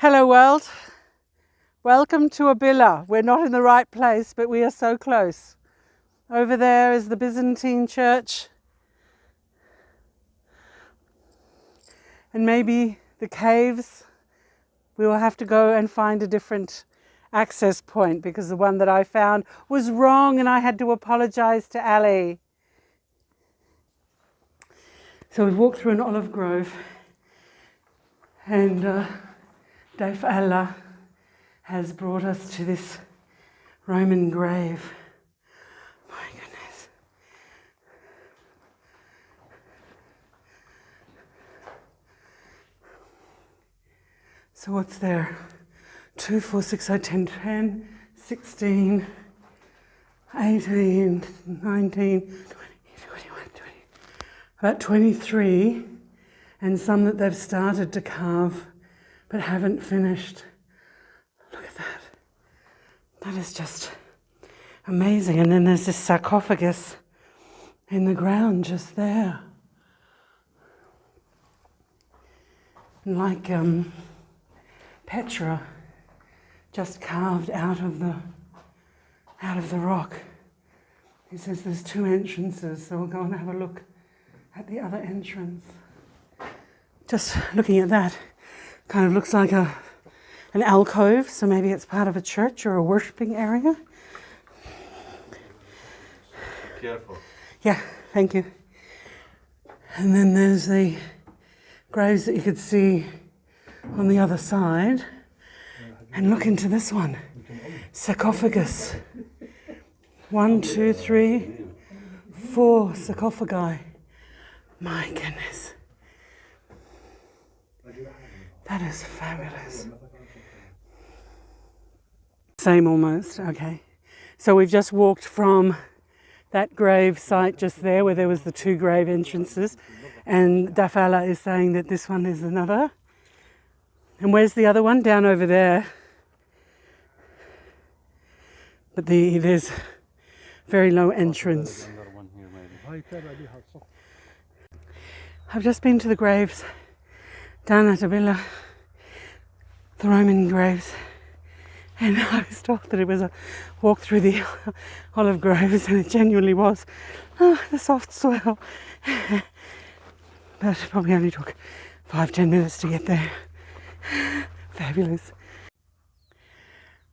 Hello world, welcome to Abila. We're not in the right place, but we are so close. Over there is the Byzantine church and maybe the caves. We will have to go and find a different access point because the one that I found was wrong and I had to apologize to Ali. So we've walked through an olive grove and Abila has brought us to this Roman grave. My goodness. So what's there? 2, 4, 6, 8, 10, 10, 16, 18, 19, 20, 21, 20. About 23, and some that they've started to carve but haven't finished. Look at that. That is just amazing. And then there's this sarcophagus in the ground just there. Like Petra, just carved out of the rock. He says there's 2 entrances, so we'll go and have a look at the other entrance. Just looking at that, kind of looks like an alcove, so maybe it's part of a church or a worshipping area. Careful. Yeah, thank you. And then there's the graves that you could see on the other side. And look into this one, sarcophagus. 1, 2, 3, 4 sarcophagi. My goodness. That is fabulous. Same almost, okay. So we've just walked from that grave site just there where there was the 2 grave entrances, and Abila is saying that this one is another. And where's the other one? Down over there. But there's very low entrance. I've just been to the graves down at Abila, the Roman graves, and I was told that it was a walk through the olive groves, and it genuinely was. Oh, the soft soil. But it probably only took 5-10 minutes to get there. Fabulous.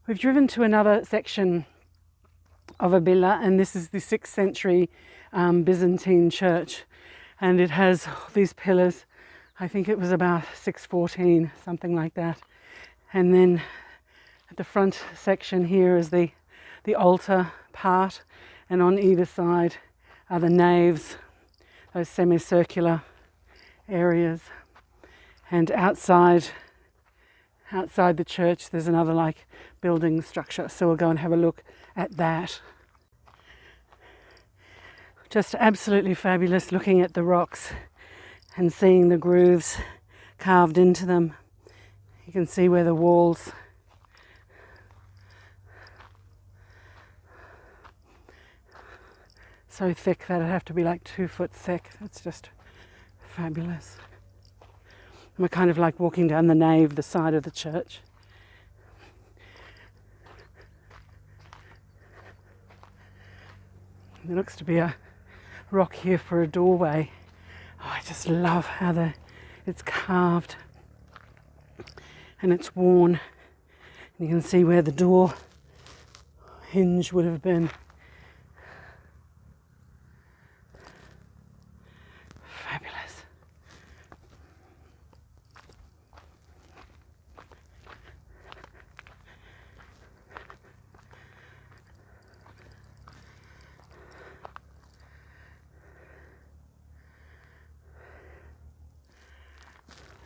We've driven to another section of Abila, and this is the 6th century Byzantine church, and it has these pillars. I think it was about 614, something like that. And then at the front section here is the altar part, and on either side are the naves, those semicircular areas. And outside the church there's another like building structure, so we'll go and have a look at that. Just absolutely fabulous looking at the rocks and seeing the grooves carved into them. You can see where the walls so thick that it'd have to be like 2 foot thick. It's just fabulous. We're kind of like walking down the nave, the side of the church. There looks to be a rock here for a doorway. Oh, I just love how it's carved and it's worn. You can see where the door hinge would have been. Fabulous.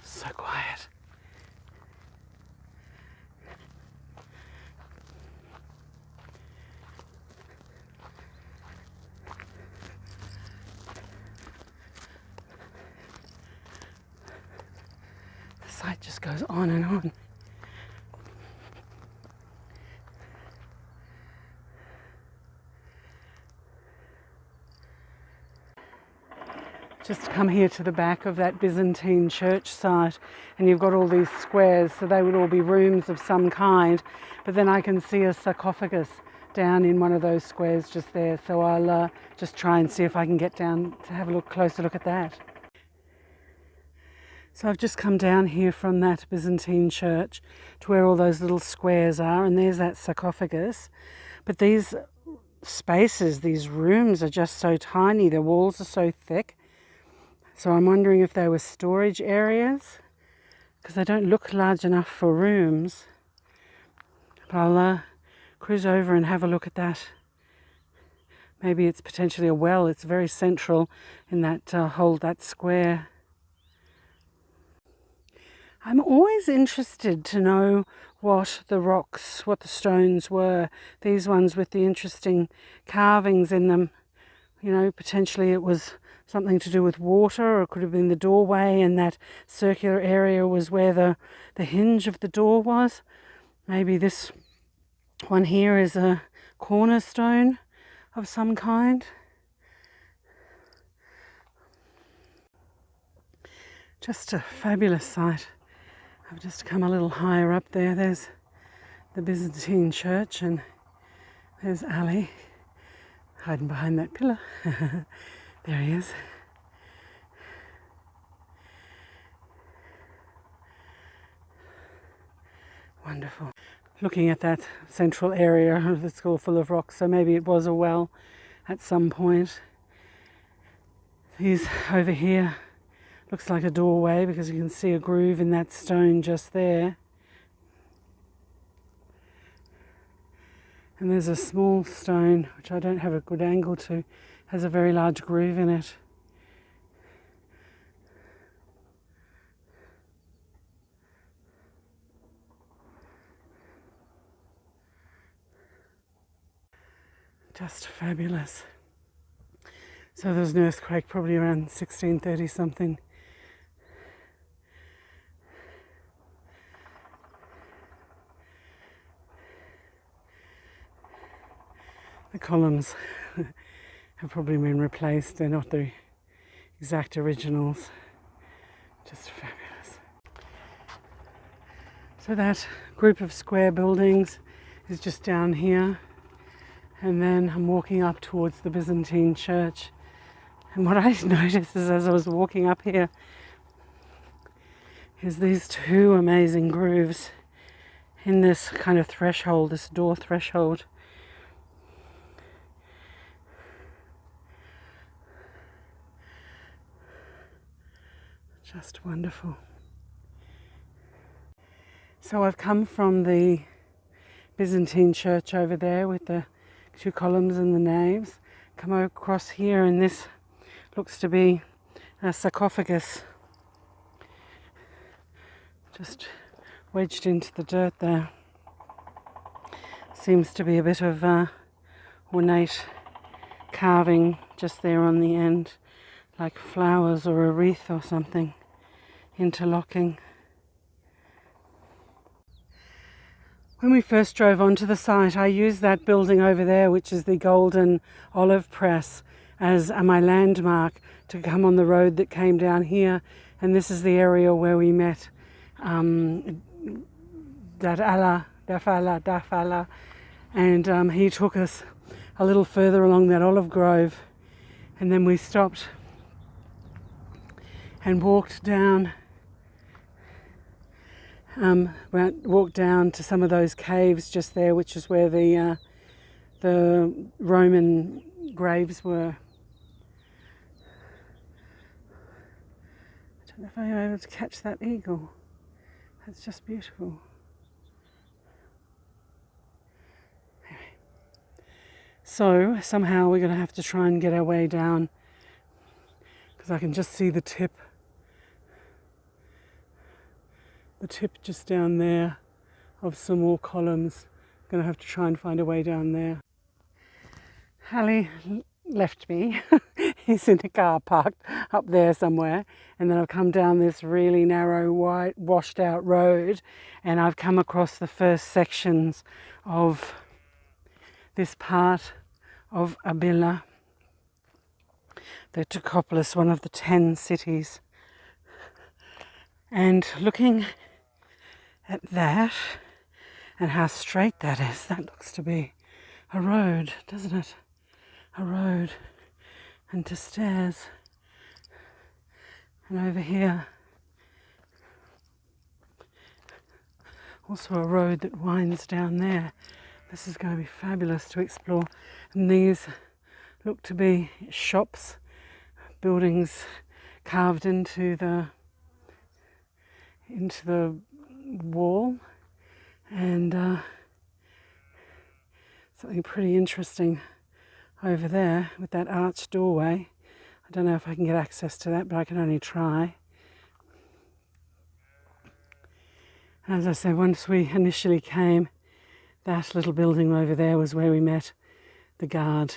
So quiet. The site just goes on and on. just come here to the back of that Byzantine church site, and you've got all these squares, so they would all be rooms of some kind, but then I can see a sarcophagus down in one of those squares just there, so I'll just try and see if I can get down to have a closer look at that. So I've just come down here from that Byzantine church to where all those little squares are, and there's that sarcophagus. But these spaces, these rooms are just so tiny, the walls are so thick. So I'm wondering if they were storage areas, because they don't look large enough for rooms. But I'll cruise over and have a look at that. Maybe it's potentially a well. It's very central in that that square. I'm always interested to know what the rocks, what the stones were. These ones with the interesting carvings in them. You know, potentially it was something to do with water, or it could have been the doorway, and that circular area was where the hinge of the door was. Maybe this one here is a cornerstone of some kind. Just a fabulous site. I've just come a little higher up there. There's the Byzantine church, and there's Ali hiding behind that pillar. There he is. Wonderful. Looking at that central area that's all full of rocks, so maybe it was a well at some point. He's over here. Looks like a doorway because you can see a groove in that stone just there. And there's a small stone, which I don't have a good angle to, has a very large groove in it. Just fabulous. So there was an earthquake probably around 1630 something. The columns have probably been replaced. They're not the exact originals. Just fabulous. So that group of square buildings is just down here. And then I'm walking up towards the Byzantine church. And what I noticed is, as I was walking up here, is these two amazing grooves in this kind of threshold, this door threshold. Just wonderful. So I've come from the Byzantine church over there with the two columns and the naves, come across here, and this looks to be a sarcophagus just wedged into the dirt there. Seems to be a bit of ornate carving just there on the end, like flowers or a wreath or something interlocking. When we first drove onto the site, I used that building over there, which is the Golden Olive Press, as my landmark to come on the road that came down here. And this is the area where we met Dafala, and he took us a little further along that olive grove, and then we stopped and walked down to some of those caves just there, which is where the Roman graves were. I don't know if I'm able to catch that eagle. That's just beautiful. Anyway. So somehow we're going to have to try and get our way down, because I can just see the tip just down there of some more columns. I'm going to have to try and find a way down there. Hallie left me. He's in the car parked up there somewhere, and then I've come down this really narrow, white, washed out road, and I've come across the first sections of this part of Abila. the Techopolis, one of the 10 cities. And looking at that and how straight that is, that looks to be a road, doesn't it? A road and to stairs. And over here, also a road that winds down there. This is going to be fabulous to explore. And these look to be shops, buildings carved into the wall, and something pretty interesting over there with that arched doorway. I don't know if I can get access to that, but I can only try. And as I said, once we initially came, that little building over there was where we met the guard.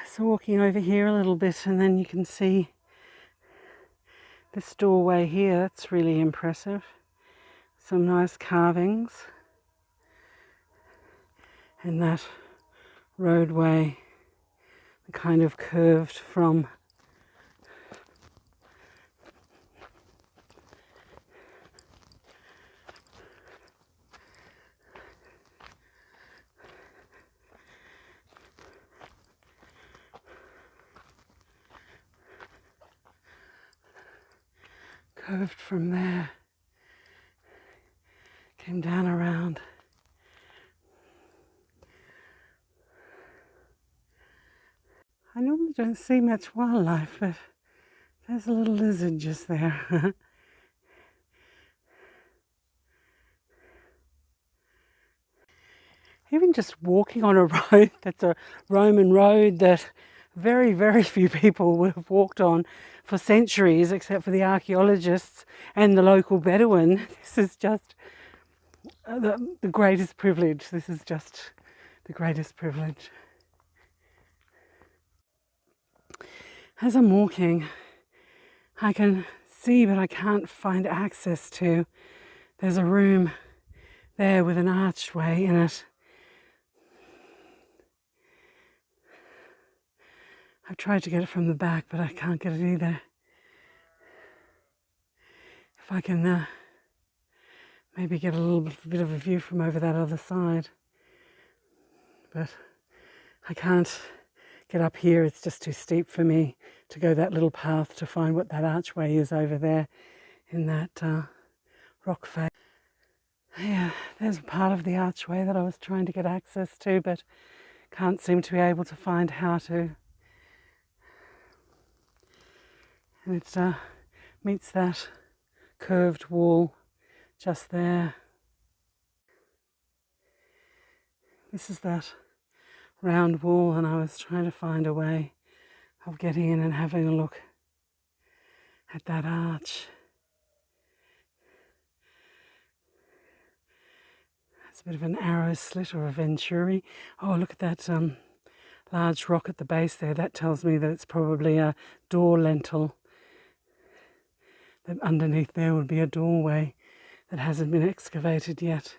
So walking over here a little bit, and then you can see this doorway here. That's really impressive. Some nice carvings. And that roadway kind of curved from there, came down around. I normally don't see much wildlife, but there's a little lizard just there. Even just walking on a road that's a Roman road that very, very few people would have walked on for centuries, except for the archaeologists and the local Bedouin. This is just the greatest privilege. This is just the greatest privilege. As I'm walking, I can see, but I can't find access to. There's a room there with an archway in it. I've tried to get it from the back, but I can't get it either. If I can maybe get a little bit of a view from over that other side. But I can't get up here. It's just too steep for me to go that little path to find what that archway is over there in that rock face. Yeah, there's part of the archway that I was trying to get access to, but can't seem to be able to find how to. And it meets that curved wall just there. This is that round wall, and I was trying to find a way of getting in and having a look at that arch. It's a bit of an arrow slit or a venturi. Oh, look at that large rock at the base there. That tells me that it's probably a door lintel. That underneath there would be a doorway that hasn't been excavated yet.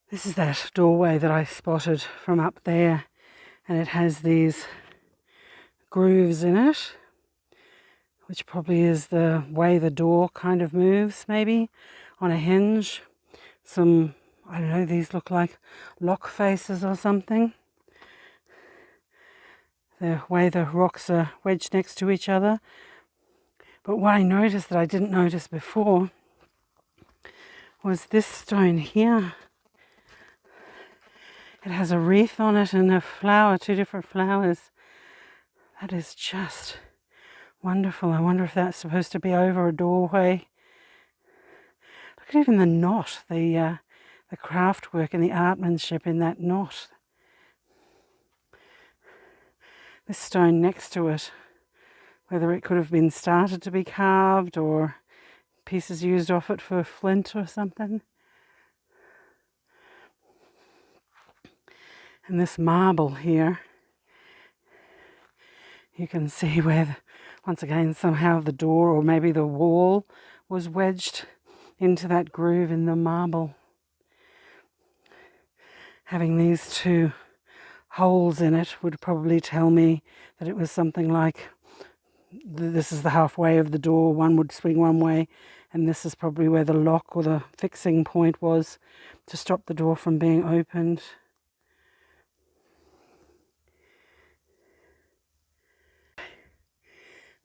This is that doorway that I spotted from up there, and it has these grooves in it, which probably is the way the door kind of moves, maybe, on a hinge. Some, I don't know, these look like lock faces or something. The way the rocks are wedged next to each other. But what I noticed that I didn't notice before was this stone here. It has a wreath on it and a flower, 2 different flowers. That is just wonderful. I wonder if that's supposed to be over a doorway. Look at even the knot, the craft work and the artmanship in that knot. This stone next to it, whether it could have been started to be carved or pieces used off it for flint or something. And this marble here, you can see where, once again, somehow the door or maybe the wall was wedged into that groove in the marble. having these two holes in it would probably tell me that it was something like this is the halfway of the door, one would swing one way, and this is probably where the lock or the fixing point was to stop the door from being opened.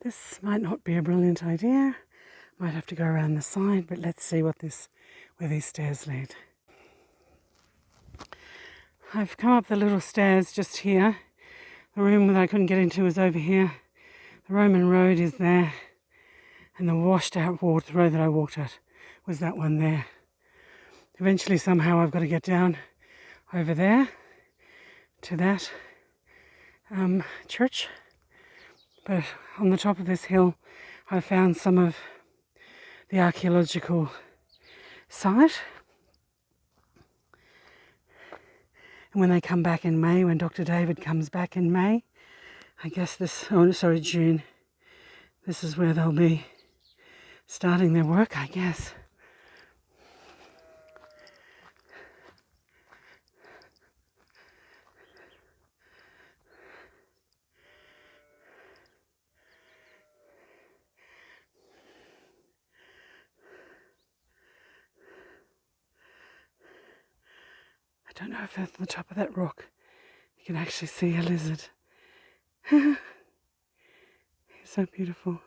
This might not be a brilliant idea. Might have to go around the side, but let's see where these stairs lead. I've come up the little stairs just here. The room that I couldn't get into was over here. The Roman road is there, and the washed out road that I walked at was that one there. Eventually somehow I've got to get down over there to that church. But on the top of this hill I found some of the archaeological site. And when they come back in May, when Dr. David comes back in May, I guess June, this is where they'll be starting their work, I guess. I don't know if at the top of that rock you can actually see a lizard. He's so beautiful.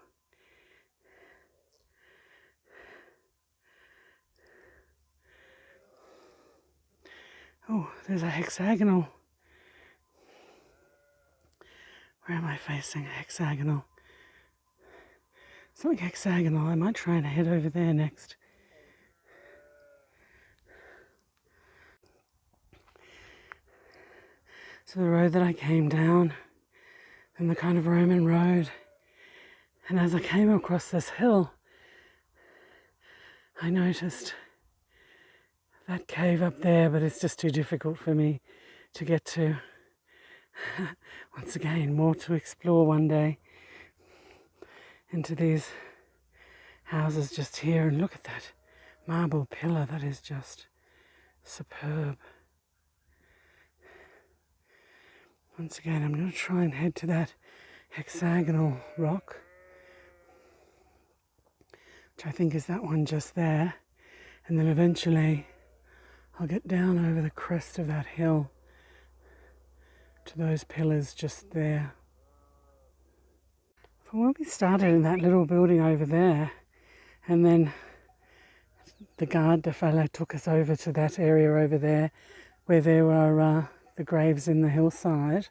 Oh, there's a hexagonal. Where am I facing? A hexagonal. Something hexagonal. I might try and head over there next. So the road that I came down, and the kind of Roman road, and as I came across this hill, I noticed that cave up there, but it's just too difficult for me to get to. Once again, more to explore one day into these houses just here, and look at that marble pillar, that is just superb. Once again, I'm going to try and head to that hexagonal rock, which I think is that one just there, and then eventually I'll get down over the crest of that hill to those pillars just there. From when we started in that little building over there, and then the guard, the fellow, took us over to that area over there where there were the graves in the hillside.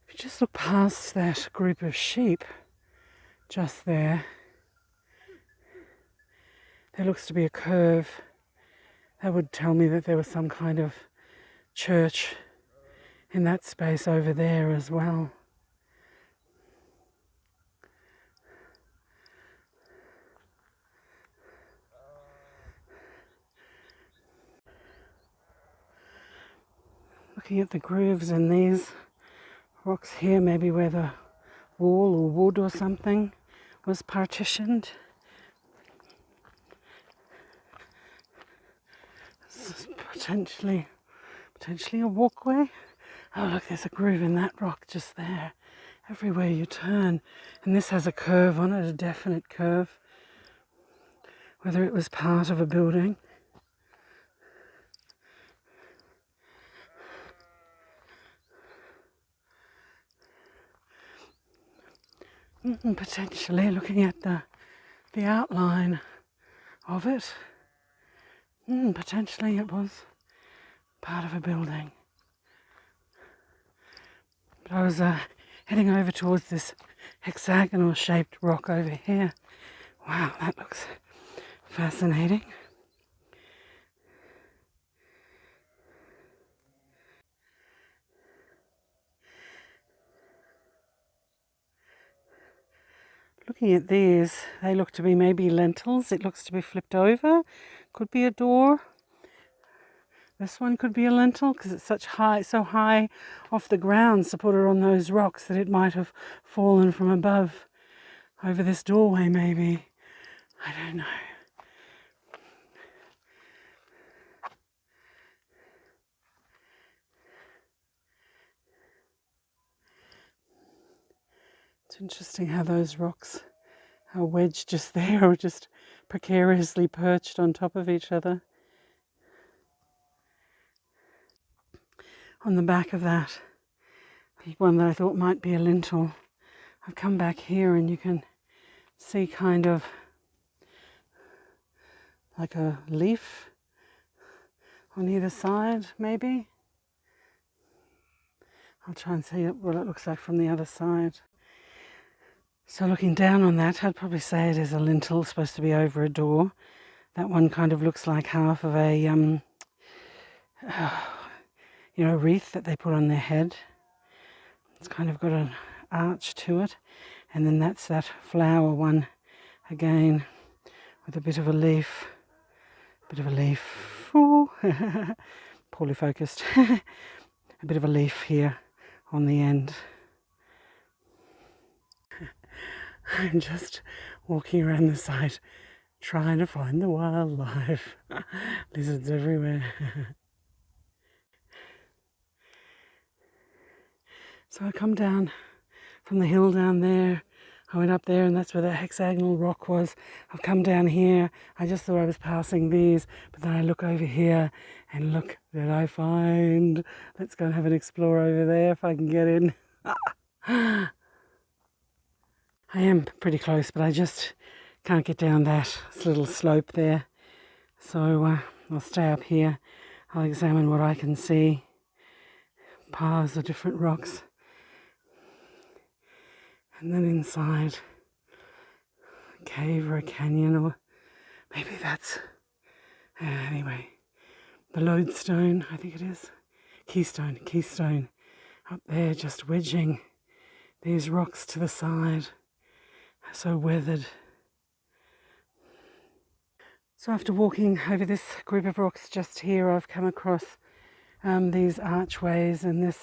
If you just look past that group of sheep just there, there looks to be a curve. That would tell me that there was some kind of church in that space over there as well. Looking at the grooves in these rocks here, maybe where the wall or wood or something was partitioned. This is potentially a walkway. Oh look, there's a groove in that rock just there. Everywhere you turn. And this has a curve on it, a definite curve. Whether it was part of a building. Potentially, looking at the outline of it, potentially it was part of a building. But I was heading over towards this hexagonal shaped rock over here. Wow, that looks fascinating. Looking at these, they look to be maybe lintels. It looks to be flipped over. Could be a door. This one could be a lintel because it's so high off the ground, supported on those rocks, that it might have fallen from above over this doorway maybe. I don't know. It's interesting how those rocks are wedged just there, or just precariously perched on top of each other. On the back of that, one that I thought might be a lintel, I've come back here and you can see kind of like a leaf on either side, maybe. I'll try and see what it looks like from the other side. So looking down on that, I'd probably say it is a lintel, supposed to be over a door. That one kind of looks like half of a, wreath that they put on their head. It's kind of got an arch to it. And then that's that flower one again, with a bit of a leaf. Ooh. Poorly focused. A bit of a leaf here on the end. I'm just walking around the site trying to find the wildlife. Lizards everywhere. So I come down from the hill down there. I went up there and that's where the hexagonal rock was. I've come down here. I just thought I was passing these, but then I look over here and look that I find. Let's go and have an explore over there if I can get in. I am pretty close, but I just can't get down that little slope there. So I'll stay up here. I'll examine what I can see. Piles of different rocks. And then inside, a cave or a canyon, or maybe that's, anyway, the lodestone, I think it is. Keystone, up there just wedging these rocks to the side, so weathered. So after walking over this group of rocks just here, I've come across these archways and this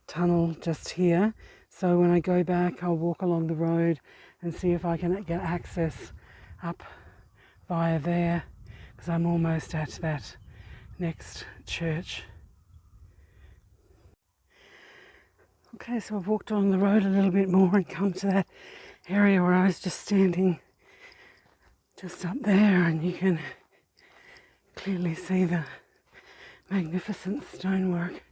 tunnel just here. So when I go back, I'll walk along the road and see if I can get access up via there, because I'm almost at that next church. Okay, so I've walked along the road a little bit more and come to that area where I was just standing, just up there, and you can clearly see the magnificent stonework.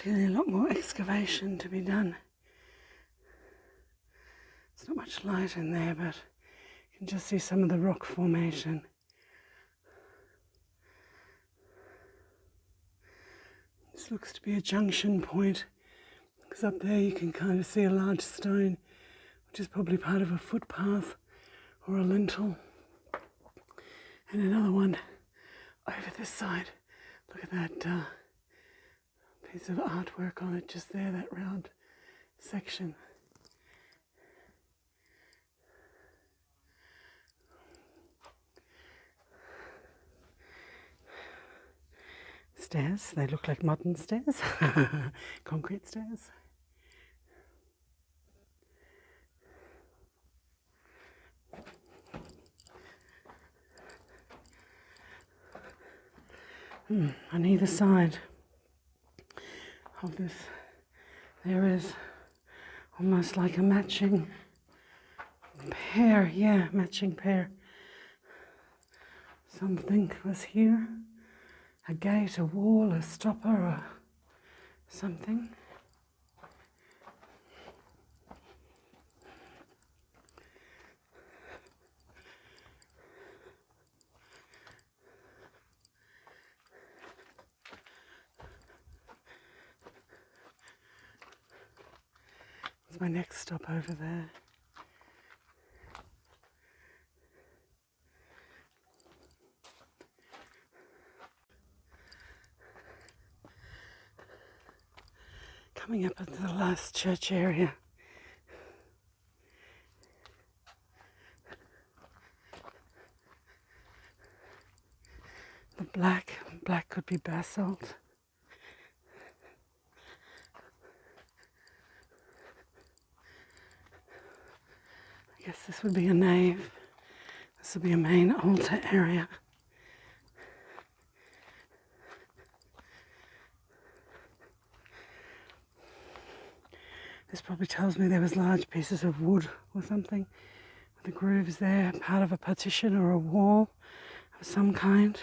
Clearly a lot more excavation to be done. There's not much light in there, but you can just see some of the rock formation. This looks to be a junction point, because up there you can kind of see a large stone, which is probably part of a footpath or a lintel. And another one over this side. Look at that piece of artwork on it just there, that round section. Stairs, they look like modern stairs. Concrete stairs. On either side of this, there is almost like a matching pair. Yeah, matching pair. Something was here. A gate, a wall, a stopper, or something. It's my next stop over there. Coming up into the last church area. black could be basalt. I guess this would be a nave. This would be a main altar area. This probably tells me there was large pieces of wood or something. The grooves there, part of a partition or a wall of some kind.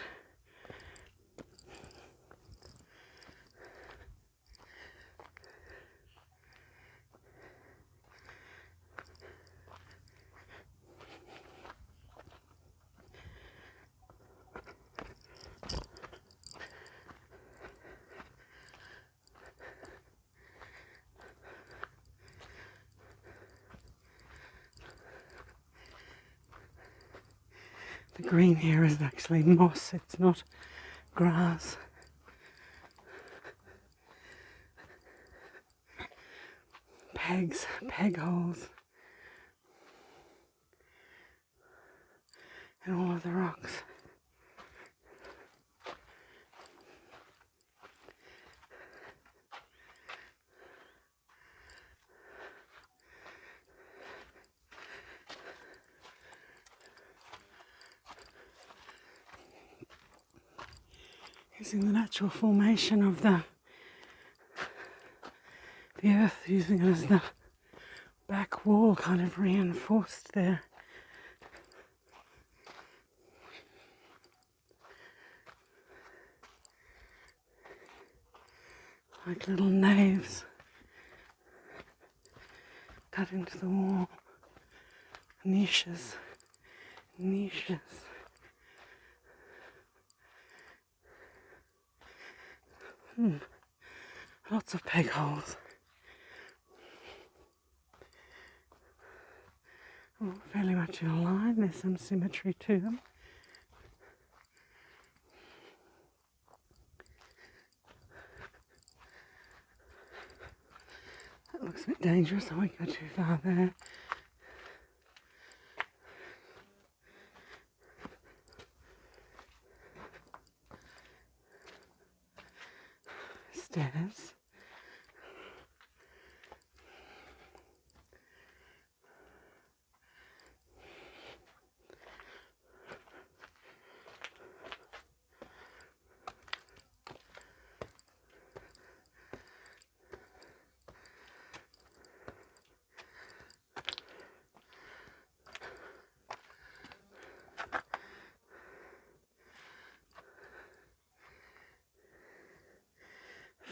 The green here is actually moss, it's not grass. Pegs, peg holes in all of the rocks. Using the natural formation of the earth, using it as the back wall, kind of reinforced there. Like little naves cut into the wall. Niches, niches. Lots of peg holes. Oh, fairly much in a line, there's some symmetry to them. That looks a bit dangerous, I won't go too far there. Stairs.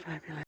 Fabulous.